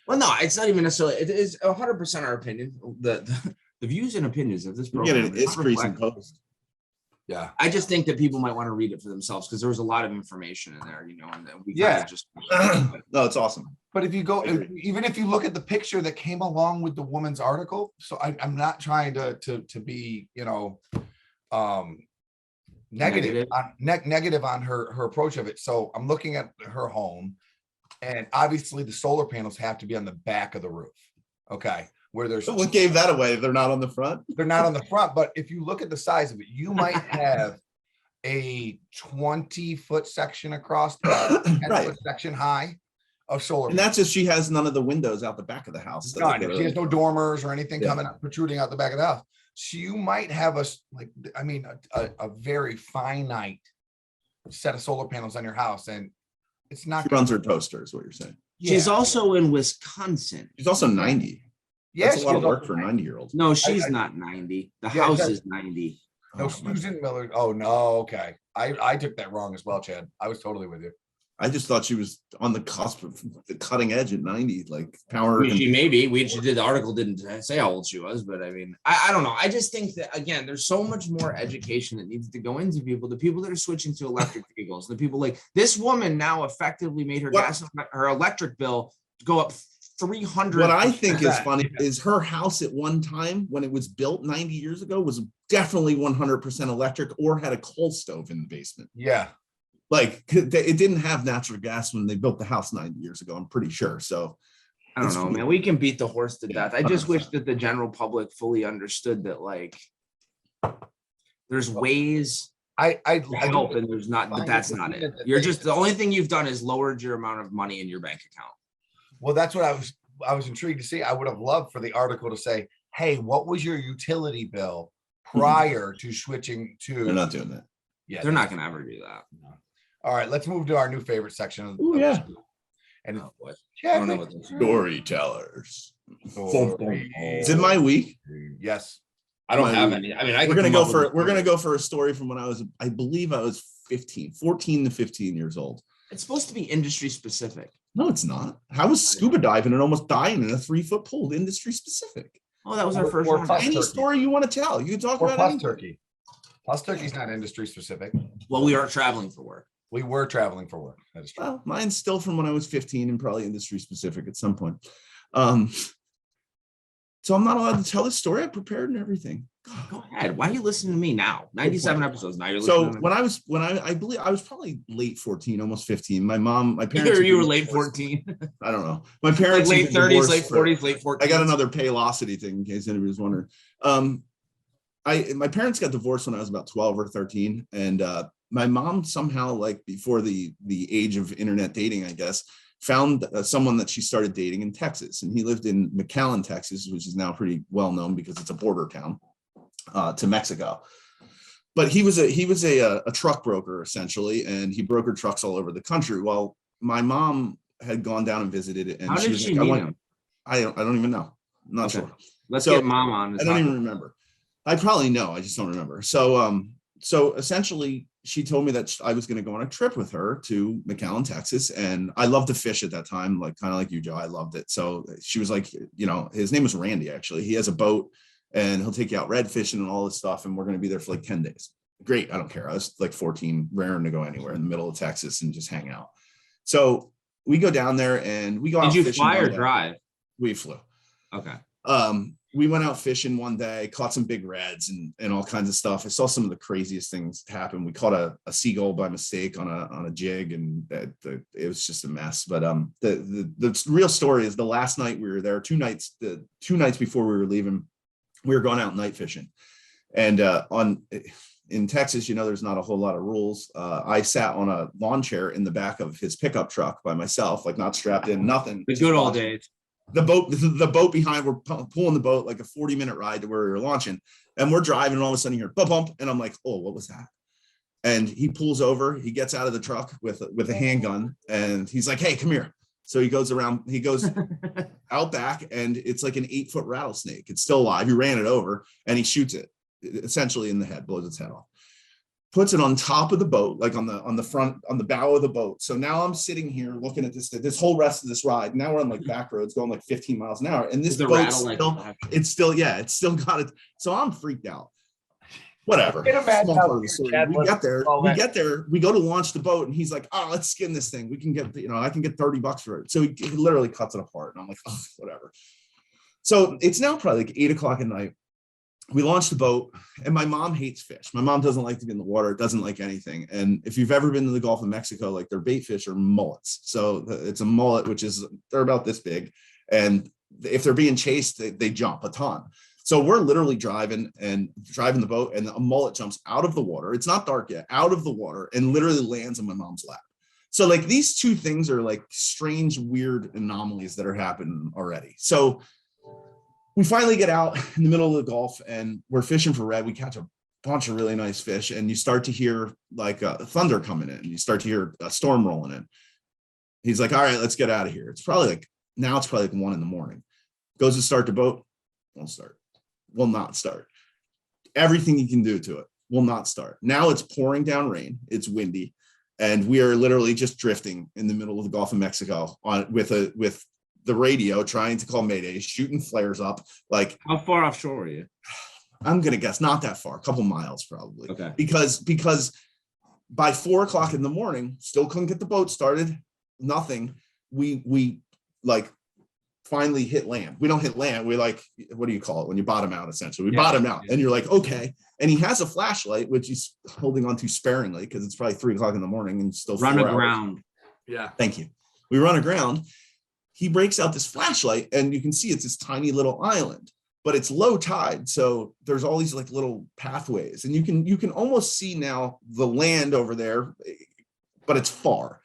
Well, no, it's not even necessarily. It is 100% our opinion. The views and opinions of this You get program. an increase in post. Yeah. I just think that people might want to read it for themselves, because there was a lot of information in there, and then we Yeah. kinda just. No, it's awesome. But if you go, Agreed. even if you look at the picture that came along with the woman's article, so I'm not trying to be, negative on negative on her approach of it. So I'm looking at her home, and obviously the solar panels have to be on the back of the roof. Okay. Where there's What gave that away? They're not on the front. they're not on the front, but if you look at the size of it, you might have a 20-foot section across, 10-foot Right. section high of solar. And that's if she has none of the windows out the back of the house. that None. they go She has to. no dormers or anything Yeah. coming up, protruding out the back of the house. So you might have a very finite set of solar panels on your house, and it's not. She runs her toaster, is what you're saying. She's Yeah. also in Wisconsin. She's also 90. Yeah, That's a lot she of is work also for a 90-year-old. No, she's I- not 90. The Yeah, house that- is 90. No, Susan Miller. Oh no, okay. I took that wrong as well, Chad. I was totally with you. I just thought she was on the cusp of the cutting edge at 90, like power. She maybe she did the article didn't say how old she was, but I mean, I don't know. I just think that again, there's so much more education that needs to go into people. The people that are switching to electric vehicles, the people like this woman now effectively made her What- her electric bill go up 300. What I think is funny is her house at one time when it was built 90 years ago was definitely 100% electric or had a coal stove in the basement. Yeah. Like it didn't have natural gas when they built the house 90 years ago, I'm pretty sure. So I don't it's know, weird. man. We can beat the horse to Yeah, death. I just wish 100%. that the general public fully understood that, like, there's ways I to help, and there's not. But that's not it. You're just the only thing you've done is lowered your amount of money in your bank account. Well, that's what I was intrigued to see. I would have loved for the article to say, hey, what was your utility bill prior to switching to? they're not doing that. Yeah, They're not going to ever do that. All right, let's move to our new favorite section of Ooh, of yeah. the show. And Oh, boy. I Chad, don't know what those are. Storytellers. story. Is it my week? Yes. I don't My have week. any. I mean, I We're can gonna come go up with for a we're gonna story. go for a story from when I believe I was 14 to 15 years old. It's supposed to be industry specific. No, it's not. How was scuba diving and almost dying in a 3-foot pool industry specific? Oh, that was our Or- first or one. plus- Any turkey. story you want to tell, you can talk Or about plus anything. turkey. Plus turkey's not industry specific. Well, we are traveling for work. We were traveling for work. That is true. Well, mine's still from when I was 15 and probably industry specific at some point. So I'm not allowed to tell this story. I prepared and everything. Go ahead. Why are you listening to me now? 97 episodes. Now you're listening So to me. when I believe I was probably late 14, almost 15. My parents. You were had late been- 14. I don't know. My Like parents. had late been 30s, divorced late for- 40s, late 40s. I got another Paylocity thing in case anybody was wondering. My parents got divorced when I was about 12 or 13, and my mom somehow, like before the age of internet dating, I guess, found someone that she started dating in Texas, and he lived in McAllen, Texas, which is now pretty well known because it's a border town to Mexico. But he was a truck broker essentially, and he brokered trucks all over the country. Well, my mom had gone down and visited it, and How she did was she like, meet him? I don't even know. I'm not Okay. sure. Let's So, get mom on. to I don't talk even about it. remember. I probably know. I just don't remember. So essentially, she told me that I was going to go on a trip with her to McAllen, Texas, and I loved to fish at that time, like kind of like you, Joe. I loved it. So she was like, his name was Randy. Actually, he has a boat, and he'll take you out red fishing and all this stuff, and we're going to be there for like 10 days. Great. I don't care. I was like 14, raring to go anywhere in the middle of Texas and just hang out. So we go down there and we go out Did you fishing fly or one day. drive? We flew. Okay. We went out fishing one day, caught some big reds and all kinds of stuff. I saw some of the craziest things happen. We caught a seagull by mistake on a jig, and it was just a mess. But the real story is the last night we were there, the 2 nights before we were leaving, we were going out night fishing, and in Texas, there's not a whole lot of rules. I sat on a lawn chair in the back of his pickup truck by myself, like not strapped in, nothing. The just good old watching. days. The boat behind, we're pulling the boat like a 40-minute ride to where we were launching, and we're driving, and all of a sudden you hear bump bump, and I'm like, oh, what was that? And he pulls over, he gets out of the truck with a handgun, and he's like, hey, come here. So he goes out back, and it's like an 8-foot rattlesnake. It's still alive. He ran it over, and he shoots it essentially in the head, blows its head off. Puts it on top of the boat, like on the front, on the bow of the boat. So now I'm sitting here looking at this whole rest of this ride. Now we're on like back roads going like 15 miles an hour. And this The boat's rattle, it's still got it. So I'm freaked out. Whatever. Can you imagine Small how part of the story. Chad We was get there, all that? we go to launch the boat, and he's like, oh, let's skin this thing. We can get, I can get $30 for it. So he literally cuts it apart. And I'm like, oh, whatever. So it's now probably like 8 o'clock at night. we launched the boat, and my mom hates fish. My mom doesn't like to get in the water, doesn't like anything. And if you've ever been to the Gulf of Mexico, like their bait fish are mullets. So it's a mullet, they're about this big. And if they're being chased, they jump a ton. So we're literally driving the boat, and a mullet jumps out of the water. It's not dark yet, out of the water, and literally lands in my mom's lap. So like these two things are like strange, weird anomalies that are happening already. So we finally get out in the middle of the Gulf, and we're fishing for red. We catch a bunch of really nice fish, and you start to hear like thunder coming in. You start to hear a storm rolling in. He's like, all right, let's get out of here. It's probably like 1 a.m. Goes to start the boat, won't start, will not start. Everything you can do to it will not start. Now it's pouring down rain. It's windy, and we are literally just drifting in the middle of the Gulf of Mexico with the radio trying to call Mayday, shooting flares up. Like, how far offshore are you? I'm gonna guess not that far, a couple miles probably. Okay. Because by 4 o'clock in the morning, still couldn't get the boat started. Nothing. We like finally hit land. We don't hit land. We like, what do you call it when you bottom out? Essentially, we bottom out, and you're like, okay. And he has a flashlight, which he's holding on to sparingly because it's probably 3 o'clock in the morning and still run aground. Yeah. Thank you. We run aground. He breaks out this flashlight, and you can see it's this tiny little island, but it's low tide. So there's all these like little pathways, and you can almost see now the land over there, but it's far.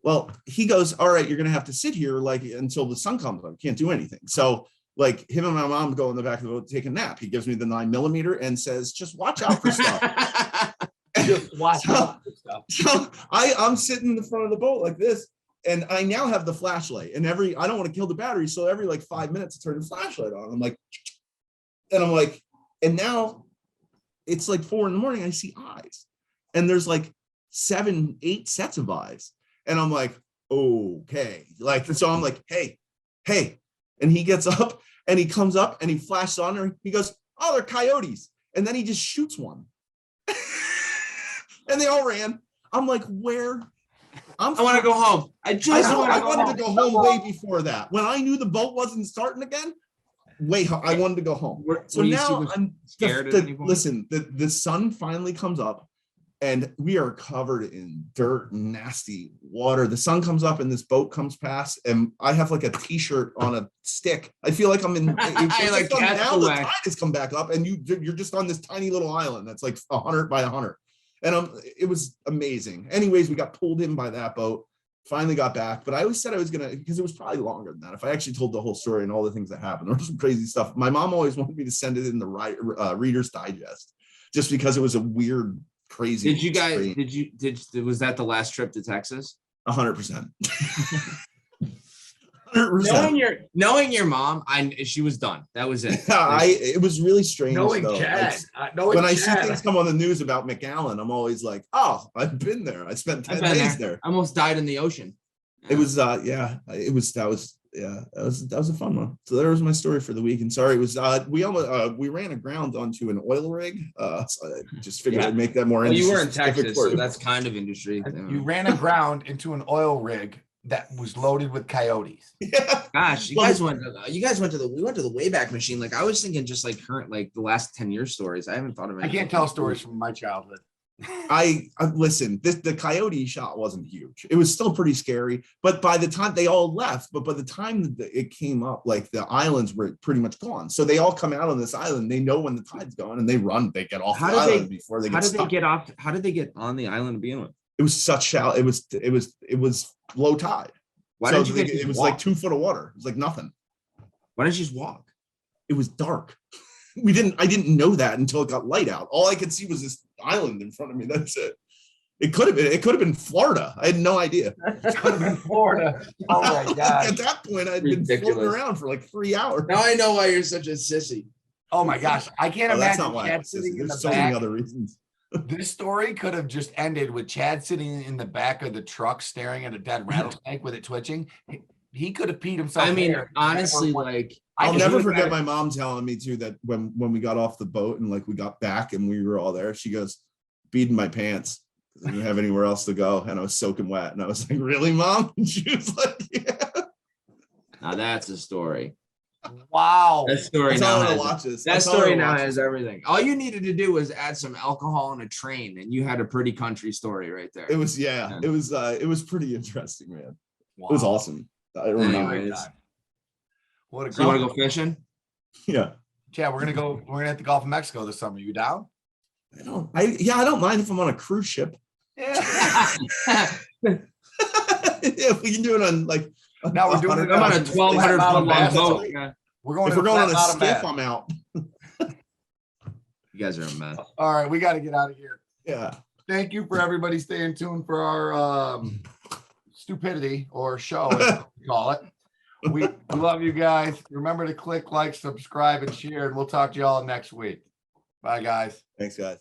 Well, he goes, all right, you're going to have to sit here like until the sun comes up. Can't do anything. So like him and my mom go in the back of the boat, take a nap. He gives me the 9mm and says, just watch out for stuff. Just watch out for stuff. So I'm sitting in the front of the boat like this. And I now have the flashlight, and I don't want to kill the battery. So every like 5 minutes I turn the flashlight on. I'm like, and now it's like 4 a.m. I see eyes, and there's like 7, 8 sets of eyes. And I'm like, okay. Like, so I'm like, hey. And he gets up, and he comes up, and he flashes on her. He goes, oh, they're coyotes. And then he just shoots one. And they all ran. I'm like, where? I want to go home. I wanted to go home way before that. When I knew the boat wasn't starting again, I wanted to go home. So now I'm scared. Listen, the sun finally comes up, and we are covered in dirt and nasty water. The sun comes up, and this boat comes past, and I have like a t-shirt on a stick. I feel like I'm in. Like now the tide has come back up, and you're just on this tiny little island that's like 100 by 100. And it was amazing. Anyways, we got pulled in by that boat, finally got back. But I always said I was going to, because it was probably longer than that. If I actually told the whole story and all the things that happened, there was some crazy stuff. My mom always wanted me to send it in the Reader's Digest, just because it was a weird, crazy. Was that the last trip to Texas? 100%. 100%. Knowing your mom, she was done. That was it. It was really strange. Knowing Chad, when I see things come on the news about McAllen, I'm always like, oh, I've been there. I spent 10 days there. I almost died in the ocean. It was that was a fun one. So there was my story for the week. And sorry, it was we ran aground onto an oil rig. So I just figured I'd make that more interesting. You were in Texas, so that's kind of industry. You ran aground into an oil rig that was loaded with coyotes. Yeah. Gosh, we went to the Wayback Machine. Like I was thinking just like current, like the last 10 year stories. I haven't thought of it. I can't tell stories from my childhood. I listen, the coyote shot wasn't huge. It was still pretty scary, but by the time they all left, but by the time that it came up, like the islands were pretty much gone. So they all come out on this island. They know when the tide's going, and they run. They get off the island before they get stuck. How did they get on the island to begin with? It was such shallow. It was low tide. It was like 2 foot of water. It was like nothing. Why didn't you just walk? It was dark. I didn't know that until it got light out. All I could see was this island in front of me. That's it. It could have been Florida. I had no idea. It could have been Florida. Oh my God. At that point, I'd been floating around for like 3 hours. Now I know why you're such a sissy. Oh my gosh. I can't imagine that's not why Chad sitting in the so back. many other reasons. This story could have just ended with Chad sitting in the back of the truck staring at a dead rattlesnake with it twitching. He could have peed himself. I mean, honestly, like I'll never forget my mom telling me too that when we got off the boat and like we got back and we were all there, she goes, beating my pants because I didn't have anywhere else to go and I was soaking wet. And I was like, really, Mom? And she was like, yeah. Now that's a story. Wow. That story That's now all I has, watch this. that That's all I story now watch has this. everything. All you needed to do was add some alcohol and a train, and you had a pretty country story right there. It was it was pretty interesting, man. Wow. It was awesome. I don't know. Anyways. What a So you want to great. go fishing? Yeah. Chad, we're gonna hit the Gulf of Mexico this summer. You down? I don't mind if I'm on a cruise ship. Yeah. If we can do it on like Now we're doing it I'm on a 100,000 1,200 Flat foot Bottom long Bass. boat. We're going. If to we're going on Flat a Bottom skiff, Bass. I'm out. You guys are a mess. All right, we got to get out of here. Yeah. Thank you for everybody staying tuned for our stupidity or show, as we call it. We love you guys. Remember to click like, subscribe, and share, and we'll talk to you all next week. Bye, guys. Thanks, guys.